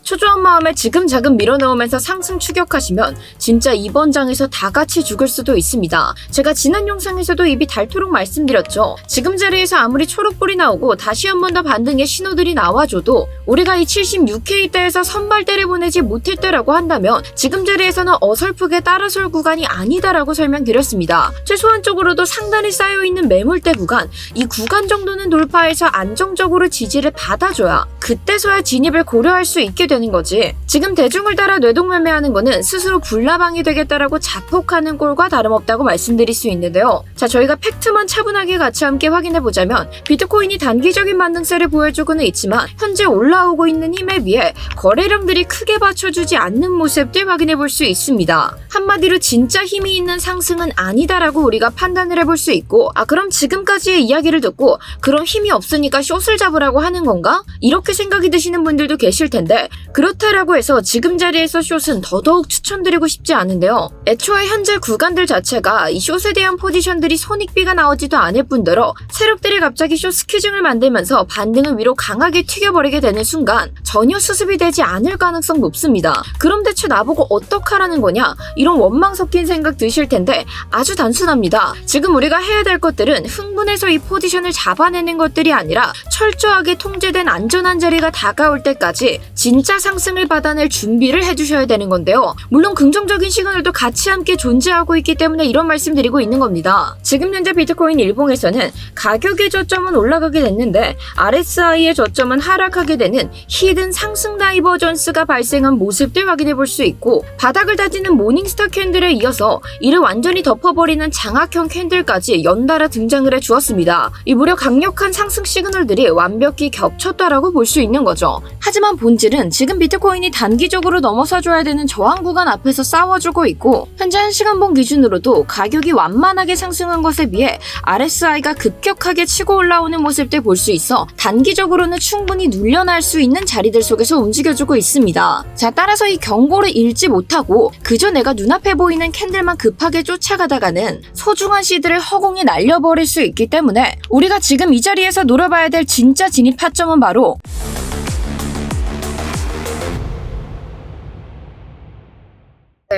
초조한 마음에 지금자금 밀어넣으면서 상승 추격하시면 진짜 이번 장에서 다 같이 죽을 수도 있습니다. 제가 지난 영상에서도 입이 닳도록 말씀드렸죠. 지금 자리에서 아무리 초록불이 나오고 다시 한 번 더 반등의 신호들이 나와줘도 우리가 이 76K대에서 선발대를 보내지 못했다라고 한다면 지금 자리에서는 어설프게 따라설 구간이 아니다라고 설명드렸습니다. 최소한적으로도 상단에 쌓여있는 매물대 구간, 이 구간 정도는 돌파해서 안정적으로 지지를 받아줘야 그때서야 진입을 고려할 수 있게 되는 거지. 지금 대중을 따라 뇌동매매하는 거는 스스로 불나방이 되겠다라고 자폭하는 꼴과 다름없다고 말씀드릴 수 있는데요. 자, 저희가 팩트만 차분하게 같이 함께 확인해보자면 비트코인이 단기적인 반등세를 보여주고는 있지만 현재 올라오고 있는 힘에 비해 거래량들이 크게 받쳐주지 않는 모습들 확인해볼 수 있습니다. 한마디로 진짜 힘이 있는 상승은 아니다라고 우리가 판단을 해볼 수 있고, 그럼 지금까지의 이야기를 듣고 그럼 힘이 없으니까 숏을 잡으라고 하는 건가? 이렇게 생각이 드시는 분들도 계실 텐데, 그렇다라고 해서 지금 자리에서 숏은 더더욱 추천드리고 싶지 않은데요. 애초에 현재 구간들 자체가 이 숏에 대한 포지션들이 손익비가 나오지도 않을 뿐더러 세력들이 갑자기 숏 스퀴징을 만들면서 반등을 위로 강하게 튀겨버리게 되는 순간 전혀 수습이 되지 않을 가능성 높습니다. 그럼 대체 나보고 어떡하라는 거냐? 이런 원망 섞인 생각 드실 텐데 아주 단순합니다. 지금 우리가 해야 될 것들은 흥분해서 이 포지션을 잡아내는 것들이 아니라 철저하게 통제된 안전한 자리가 다가올 때까지 진짜 상승을 받아낼 준비를 해주셔야 되는 건데요. 물론 긍정적인 시그널도 같이 함께 존재하고 있기 때문에 이런 말씀 드리고 있는 겁니다. 지금 현재 비트코인 일봉에서는 가격의 저점은 올라가게 됐는데 RSI의 저점은 하락하게 되는 히든 상승 다이버전스가 발생한 모습들 확인해 볼 수 있고, 바닥을 다지는 모닝스타 캔들에 이어서 이를 완전히 덮어버리는 장악형 캔들까지 연달아 등장을 해 주었습니다. 이 무려 강력한 상승 시그널들이 완벽히 겹쳤다라고 볼 수 있는 거죠. 하지만 본질은 지금 비트코인이 단기적으로 넘어서줘야 되는 저항 구간 앞에서 싸워주고 있고, 현재 1시간봉 기준으로도 가격이 완만하게 상승한 것에 비해 RSI가 급격하게 치고 올라오는 모습들 볼 수 있어 단기적으로는 충분히 눌려날 수 있는 자리들 속에서 움직여주고 있습니다. 자, 따라서 이 경고를 읽지 못하고 그저 내가 눈앞에 보이는 캔들만 급하게 쫓아가다가는 소중한 시드를 허공에 날려버릴 수 있기 때문에 우리가 지금 이 자리에서 노려봐야 될 진짜 진입 타점은 바로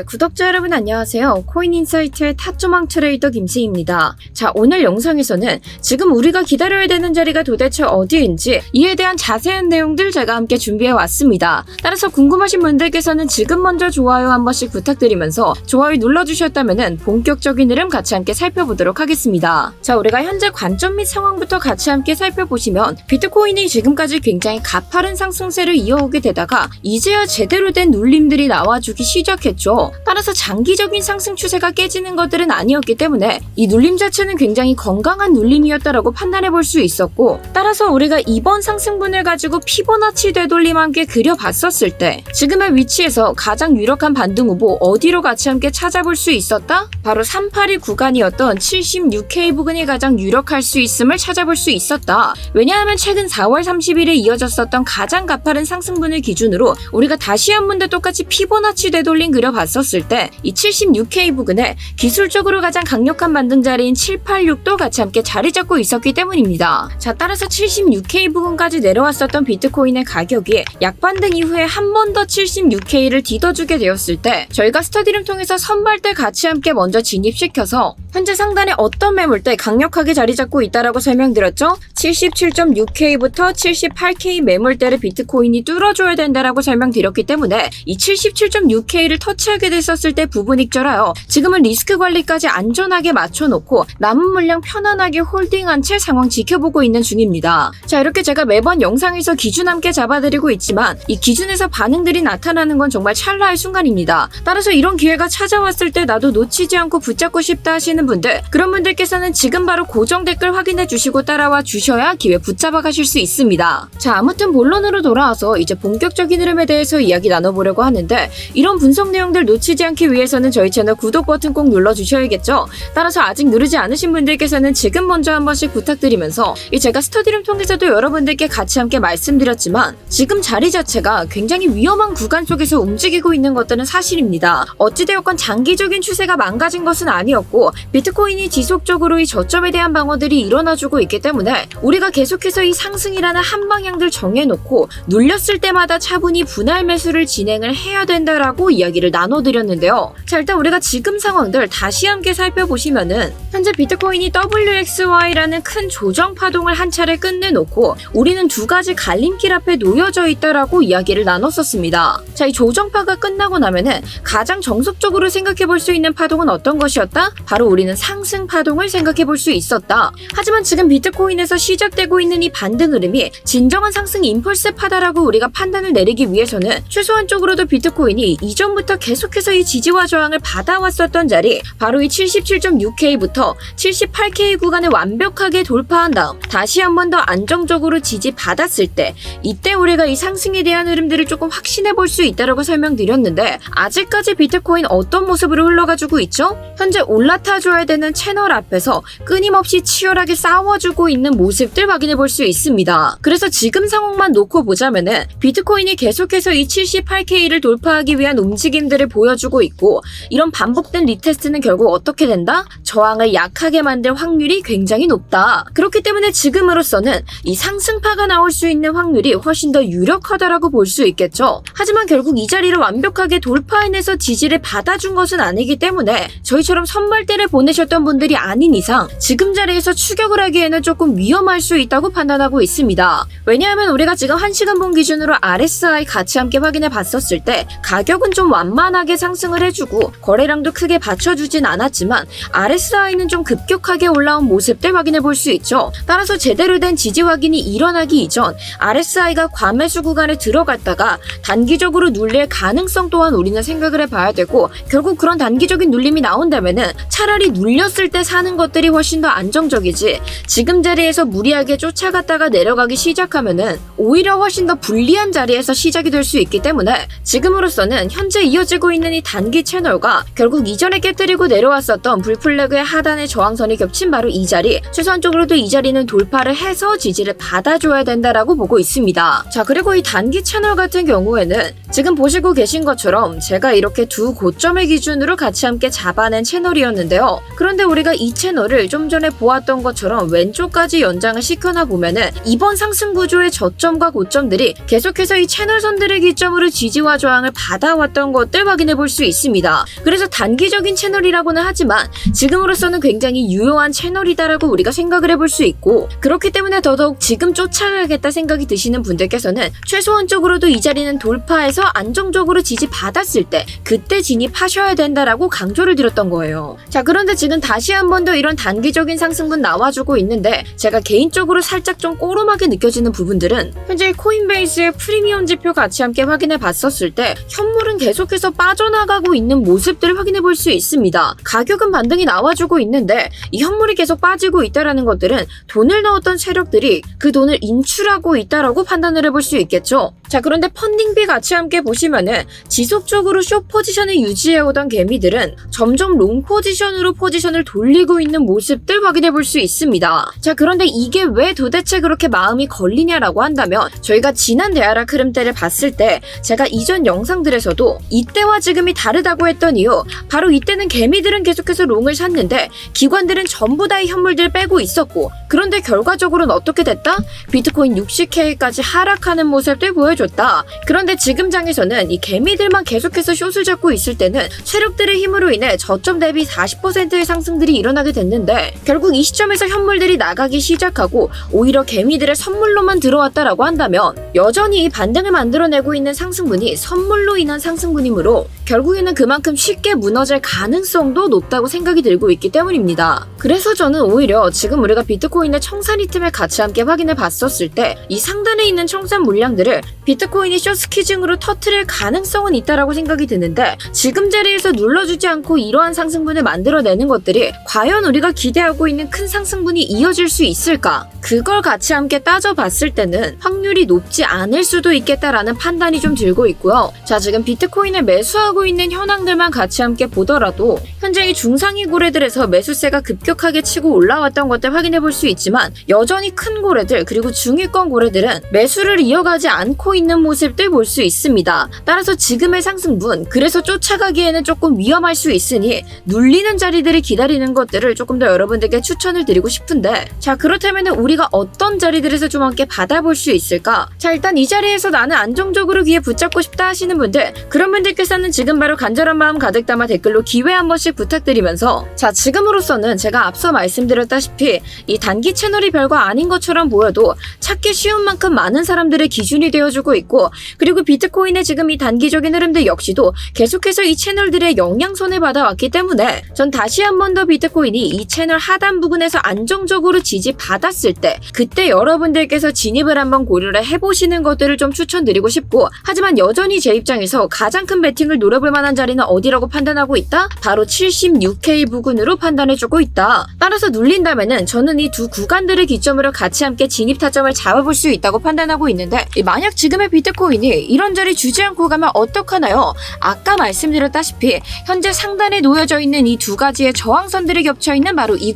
구독자 여러분 안녕하세요. 코인인사이트의 타조망 트레이더 김세희입니다. 자, 오늘 영상에서는 지금 우리가 기다려야 되는 자리가 도대체 어디인지 이에 대한 자세한 내용들 제가 함께 준비해 왔습니다. 따라서 궁금하신 분들께서는 지금 먼저 좋아요 한 번씩 부탁드리면서 좋아요 눌러주셨다면 본격적인 흐름 같이 함께 살펴보도록 하겠습니다. 자, 우리가 현재 관점 및 상황부터 같이 함께 살펴보시면 비트코인이 지금까지 굉장히 가파른 상승세를 이어오게 되다가 이제야 제대로 된 눌림들이 나와주기 시작했죠. 따라서 장기적인 상승 추세가 깨지는 것들은 아니었기 때문에 이 눌림 자체는 굉장히 건강한 눌림이었다라고 판단해 볼 수 있었고, 따라서 우리가 이번 상승분을 가지고 피보나치 되돌림 함께 그려봤었을 때 지금의 위치에서 가장 유력한 반등 후보 어디로 같이 함께 찾아볼 수 있었다? 바로 382 구간이었던 76K 부근이 가장 유력할 수 있음을 찾아볼 수 있었다. 왜냐하면 최근 4월 30일에 이어졌었던 가장 가파른 상승분을 기준으로 우리가 다시 한 번 더 똑같이 피보나치 되돌림 그려봤었을 때 이 76K 부근에 기술적으로 가장 강력한 반등 자리인 786도 같이 함께 자리 잡고 있었기 때문입니다. 자, 따라서 76K 부근까지 내려왔었던 비트코인의 가격이 약반등 이후에 한 번 더 76K를 뒤덮어주게 되었을 때 저희가 스터디를 통해서 선발대 같이 함께 먼저 진입시켜서 현재 상단에 어떤 매물대 강력하게 자리 잡고 있다라고 설명드렸죠? 77.6K부터 78K 매물대를 비트코인이 뚫어줘야 된다라고 설명드렸기 때문에 이 77.6K를 터치하게 됐었을 때 부분 익절하여 지금은 리스크 관리까지 안전하게 맞춰놓고 남은 물량 편안하게 홀딩한 채 상황 지켜보고 있는 중입니다. 자, 이렇게 제가 매번 영상에서 기준 함께 잡아드리고 있지만 이 기준에서 반응들이 나타나는 건 정말 찰나의 순간입니다. 따라서 이런 기회가 찾아왔을 때 나도 놓치지 않고 붙잡고 싶다 하시는 분들, 그런 분들께서는 지금 바로 고정 댓글 확인해 주시고 따라와 주셔야 기회 붙잡아 가실 수 있습니다. 자, 아무튼 본론으로 돌아와서 이제 본격적인 흐름에 대해서 이야기 나눠보려고 하는데, 이런 분석 내용들 놓치지 않기 위해서는 저희 채널 구독 버튼 꼭 눌러주셔야겠죠. 따라서 아직 누르지 않으신 분들께서는 지금 먼저 한 번씩 부탁드리면서 제가 스터디룸 통해서도 여러분들께 같이 함께 말씀드렸지만 지금 자리 자체가 굉장히 위험한 구간 속에서 움직이고 있는 것들은 사실입니다. 어찌되었건 장기적인 추세가 망가진 것은 아니었고 비트코인이 지속적으로 이 저점에 대한 방어들이 일어나주고 있기 때문에 우리가 계속해서 이 상승이라는 한 방향들 정해놓고 눌렸을 때마다 차분히 분할 매수를 진행을 해야 된다라고 이야기를 나눠드렸는데요. 자, 일단 우리가 지금 상황들 다시 함께 살펴보시면은 현재 비트코인이 WXY라는 큰 조정 파동을 한 차례 끝내놓고 우리는 두 가지 갈림길 앞에 놓여져 있다라고 이야기를 나눴었습니다. 자, 이 조정파가 끝나고 나면은 가장 정석적으로 생각해볼 수 있는 파동은 어떤 것이었다? 바로 우리는 상승 파동을 생각해볼 수 있었다. 하지만 지금 비트코인에서 시작되고 있는 이 반등 흐름이 진정한 상승 임펄스파다라고 우리가 판단을 내리기 위해서는 최소한적으로도 비트코인이 이전부터 계속해서 이 지지와 저항을 받아왔었던 자리, 바로 이 77.6K부터 78K 구간을 완벽하게 돌파한 다음 다시 한 번 더 안정적으로 지지받았을 때, 이때 우리가 이 상승에 대한 흐름들을 조금 확신해 볼 수 있다라고 설명드렸는데, 아직까지 비트코인 어떤 모습으로 흘러가지고 있죠? 현재 올라타줘야 되는 채널 앞에서 끊임없이 치열하게 싸워주고 있는 모습들 확인해 볼 수 있습니다. 그래서 지금 상황만 놓고 보자면은 비트코인이 계속해서 이 78K를 돌파하기 위한 움직임들을 보여주고 있고, 이런 반복된 리테스트는 결국 어떻게 된다? 저항을 약하게 만들 확률이 굉장히 높다. 그렇기 때문에 지금으로서는 이 상승파가 나올 수 있는 확률이 훨씬 더 유력하다라고 볼 수 있겠죠. 하지만 결국 이 자리를 완벽하게 돌파해내서 지지를 받아준 것은 아니기 때문에 저희처럼 선발대를 보내셨던 분들이 아닌 이상 지금 자리에서 추격을 하기에는 조금 위험할 수 있다고 판단하고 있습니다. 왜냐하면 우리가 지금 1시간 본 기준으로 RSI 같이 함께 확인해 봤었을 때 가격은 좀 완만하게 상승을 해주고 거래량도 크게 받쳐주진 않았지만 RSI는 좀 급격하게 올라온 모습들 확인해 볼 수 있죠. 따라서 제대로 된 지지 확인이 일어나기 이전 RSI가 과매수 구간에 들어갔다가 단기적으로 눌릴 가능성 또한 우리는 생각을 해봐야 되고, 결국 그런 단기적인 눌림이 나온다면은 차라리 눌렸을 때 사는 것들이 훨씬 더 안정적이지, 지금 자리에서 무리하게 쫓아갔다가 내려가기 시작하면은 오히려 훨씬 더 불리한 자리에서 시작이 될 수 있기 때문에 지금으로서는 현재 이어지고 있는 이 단기 채널과 결국 이전에 깨뜨리고 내려왔었던 불플래그의 하단의 저항선이 겹친 바로 이 자리, 최소한적으로도 이 자리는 돌파를 해서 지지를 받아줘야 된다라고 보고 있습니다. 자, 그리고 이 단기 채널 같은 경우에는 지금 보시고 계신 것처럼 제가 이렇게 두 고점의 기준으로 같이 함께 잡아낸 채널이었는데요. 그런데 우리가 이 채널을 좀 전에 보았던 것처럼 왼쪽까지 연장을 시켜나 보면은 이번 상승 구조의 저점과 고점들이 계속해서 이 채널선들을 기점으로 지지와 저항을 받아왔던 것들 확인해 볼 수 있습니다. 그래서 단기적인 채널이라고는 하지만 지금으로서는 굉장히 유효한 채널이다라고 우리가 생각을 해볼 수 있고, 그렇기 때문에 더더욱 지금 쫓아가겠다 생각이 드시는 분들께서는 최소한적으로도 이 자리는 돌파해서 안정적으로 지지받았을 때 그때 진입하셔야 된다라고 강조를 드렸던 거예요. 자, 그런데 지금 다시 한 번 더 이런 단기적인 상승분 나와주고 있는데, 제가 개인적으로 살짝 좀 꼬름하게 느껴지는 부분들은 현재 코인베이스의 프리미엄 지표 같이 함께 확인해 봤었을 때 현물은 계속해서 빠져나가고 있는 모습들을 확인해 볼 수 있습니다. 가격은 반등이 나와주고 있는데 이 현물이 계속 빠지고 있다라는 것들은 돈을 넣었던 세력들이 그 돈을 인출하고 있다라고 판단을 해볼 수 있겠죠. 자, 그런데 펀딩비 같이 함께 보시면은 지속적으로 숏 포지션을 유지해오던 개미들은 점점 롱 포지션으로 포지션을 돌리고 있는 모습들 확인해 볼 수 있습니다. 자, 그런데 이게 왜 도대체 그렇게 마음이 걸리냐라고 한다면, 저희가 지난 대하락 흐름 때를 봤을 때 제가 이전 영상들에서도 이때와 지금이 다르다고 했던 이유, 바로 이때는 개미들은 계속해서 롱을 샀는데 기관들은 전부 다 이 현물들을 빼고 있었고, 그런데 결과적으로는 어떻게 됐다? 비트코인 60K까지 하락하는 모습들 보여줬다. 그런데 지금 장에서는 이 개미들만 계속해서 숏을 잡고 있을 때는 세력들의 힘으로 인해 저점 대비 40%의 상승들이 일어나게 됐는데, 결국 이 시점에서 현물들이 나가기 시작하고 오히려 개미들의 선물로만 들어왔다라고 한다면 여전히 이 반등을 만들어내고 있는 상승분이 선물로 인한 상승분이므로 결국에는 그만큼 쉽게 무너질 가능성도 높다고 생각이 들고 있기 때문입니다. 그래서 저는 오히려 지금 우리가 비트코인의 청산 리듬을 같이 함께 확인해 봤었을 때 이 상단에 있는 청산 물량들을 비트코인이 숏스퀴징으로 터트릴 가능성은 있다라고 생각이 드는데, 지금 자리에서 눌러주지 않고 이러한 상승분을 만들어내는 것들이 과연 우리가 기대하고 있는 큰 상승분이 이어질 수 있을까? 그걸 같이 함께 따져봤을 때는 확률이 높지 않을 수도 있겠다라는 판단이 좀 들고 있고요. 자, 지금 비트코인의 매수 감소하고 있는 현황들만 같이 함께 보더라도 현재 이 중상위 고래들에서 매수세가 급격하게 치고 올라왔던 것들 확인해 볼 수 있지만 여전히 큰 고래들 그리고 중위권 고래들은 매수를 이어가지 않고 있는 모습들 볼 수 있습니다. 따라서 지금의 상승분 그래서 쫓아가기에는 조금 위험할 수 있으니 눌리는 자리들이 기다리는 것들을 조금 더 여러분들께 추천을 드리고 싶은데 자 그렇다면 우리가 어떤 자리들에서 좀 함께 받아볼 수 있을까? 자 일단 이 자리에서 나는 안정적으로 귀에 붙잡고 싶다 하시는 분들 그런 분들께서는 지금 바로 간절한 마음 가득 담아 댓글로 기회 한 번씩 부탁드리면서 자 지금으로서는 제가 앞서 말씀드렸다시피 이 단기 채널이 별거 아닌 것처럼 보여도 찾기 쉬운 만큼 많은 사람들의 기준이 되어주고 있고 그리고 비트코인의 지금 이 단기적인 흐름들 역시도 계속해서 이 채널들의 영향선을 받아왔기 때문에 전 다시 한 번 더 비트코인이 이 채널 하단 부근에서 안정적으로 지지받았을 때 그때 여러분들께서 진입을 한번 고려를 해보시는 것들을 좀 추천드리고 싶고 하지만 여전히 제 입장에서 가장 큰 베팅을 노려볼 만한 자리는 어디라고 판단하고 있다? 바로 76K 부근으로 판단해주고 있다. 따라서 눌린다면은 저는 이 두 구간들을 기점으로 같이 함께 진입 타점을 잡아볼 수 있다고 판단하고 있는데 만약 지금의 비트코인이 이런 자리 주지 않고 가면 어떡하나요? 아까 말씀드렸다시피 현재 상단에 놓여져 있는 이 두 가지의 저항선들이 겹쳐있는 바로 이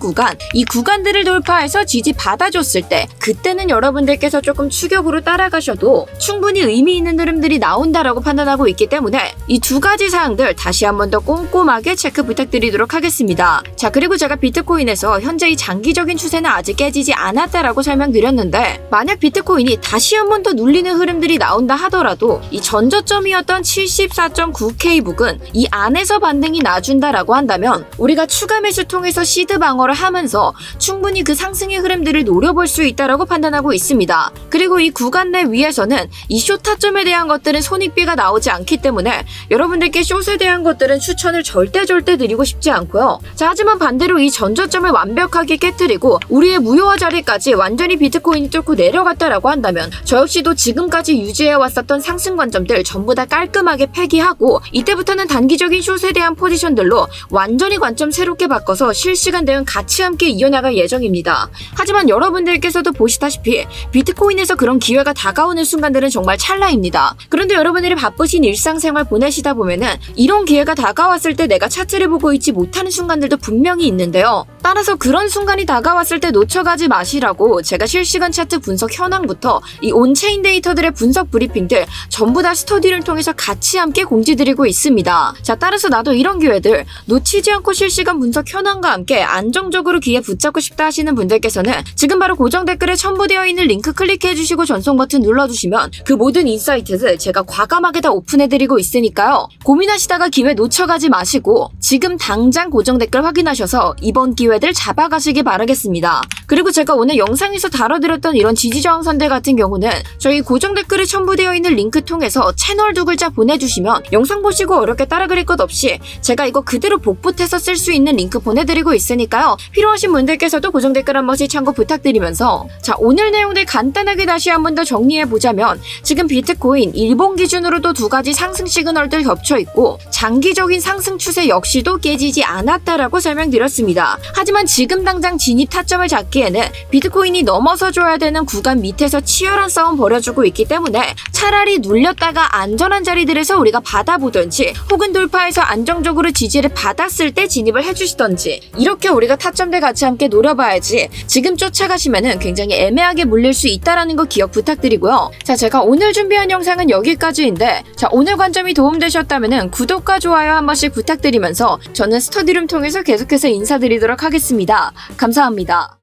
구간들을 돌파해서 지지 받아줬을 때 그때는 여러분들께서 조금 추격으로 따라가셔도 충분히 의미 있는 흐름들이 나온다라고 판단하고 있기 때문에 이 두 가지 사항들 다시 한 번 더 꼼꼼하게 체크 부탁드리도록 하겠습니다. 자 그리고 제가 비트코인에서 현재 이 장기적인 추세는 아직 깨지지 않았다라고 설명드렸는데 만약 비트코인이 다시 한 번 더 눌리는 흐름들이 나온다 하더라도 이 전저점이었던 74.9K 부근 이 안에서 반등이 나준다라고 한다면 우리가 추가 매수 통해서 시드 방어를 하면서 충분히 그 상승의 흐름들을 노려볼 수 있다라고 판단하고 있습니다. 그리고 이 구간 내 위에서는 이 숏 타점에 대한 것들은 손익비가 나오지 않기 때문에 여러분들께 숏에 대한 것들은 추천을 절대 드리고 싶지 않고요. 자 하지만 반대로 이 전저점을 완벽하게 깨뜨리고 우리의 무효화 자리까지 완전히 비트코인이 뚫고 내려갔다라고 한다면 저 역시도 지금까지 유지해왔었던 상승 관점들 전부 다 깔끔하게 폐기하고 이때부터는 단기적인 숏에 대한 포지션들로 완전히 관점 새롭게 바꿔서 실시간 대응 같이 함께 이어나갈 예정입니다. 하지만 여러분들께서도 보시다시피 비트코인에서 그런 기회가 다가오는 순간들은 정말 찰나입니다. 그런데 여러분들이 바쁘신 일상생활 보내시다 보면은 이런 기회가 다가왔을 때 내가 차트를 보고 있지 못하는 순간들도 분명히 있는데요. 따라서 그런 순간이 다가왔을 때 놓쳐가지 마시라고 제가 실시간 차트 분석 현황부터 이 온체인 데이터들의 분석 브리핑들 전부 다 스터디를 통해서 같이 함께 공지드리고 있습니다. 자 따라서 나도 이런 기회들 놓치지 않고 실시간 분석 현황과 함께 안정적으로 귀에 붙잡고 싶다 하시는 분들께서는 지금 바로 고정 댓글에 첨부되어 있는 링크 클릭해주시고 전송 버튼 눌러주시면 그 모든 인사이트들 제가 과감하게 다 오픈해드리고 있으니까요. 고민하시다가 기회 놓쳐가지 마시고 지금 당장 고정 댓글 확인하셔서 이번 기회들 잡아가시기 바라겠습니다. 그리고 제가 오늘 영상에서 다뤄드렸던 이런 지지저항선들 같은 경우는 저희 고정 댓글에 첨부되어 있는 링크 통해서 채널 두 글자 보내주시면 영상 보시고 어렵게 따라 그릴 것 없이 제가 이거 그대로 복붙해서 쓸 수 있는 링크 보내드리고 있으니까요. 필요하신 분들께서도 고정 댓글 한 번씩 참고 부탁드리면서 자 오늘 내용들 간단하게 다시 한 번 더 정리해보자면 지금 비트코인 일본 기준으로도 두 가지 상승 시그널들 겹쳐있고 장기적인 상승 추세 역시도 깨지지 않았다라고 설명드렸습니다. 하지만 지금 당장 진입 타점을 잡기에는 비트코인이 넘어서줘야 되는 구간 밑에서 치열한 싸움 벌여주고 있기 때문에 차라리 눌렸다가 안전한 자리들에서 우리가 받아보든지 혹은 돌파해서 안정적으로 지지를 받았을 때 진입을 해주시던지 이렇게 우리가 타점들 같이 함께 노려봐야지 지금 쫓아가시면은 굉장히 애매하게 물릴 수 있다라는 거 기억 부탁드리고요. 자 제가 오늘 준비한 영상은 여기까지인데 자 오늘 관점이 도움되셨다면은 구독과 좋아요 한 번씩 부탁드리면서 저는 스터디룸 통해서 계속해서 인사드리도록 하겠습니다. 감사합니다.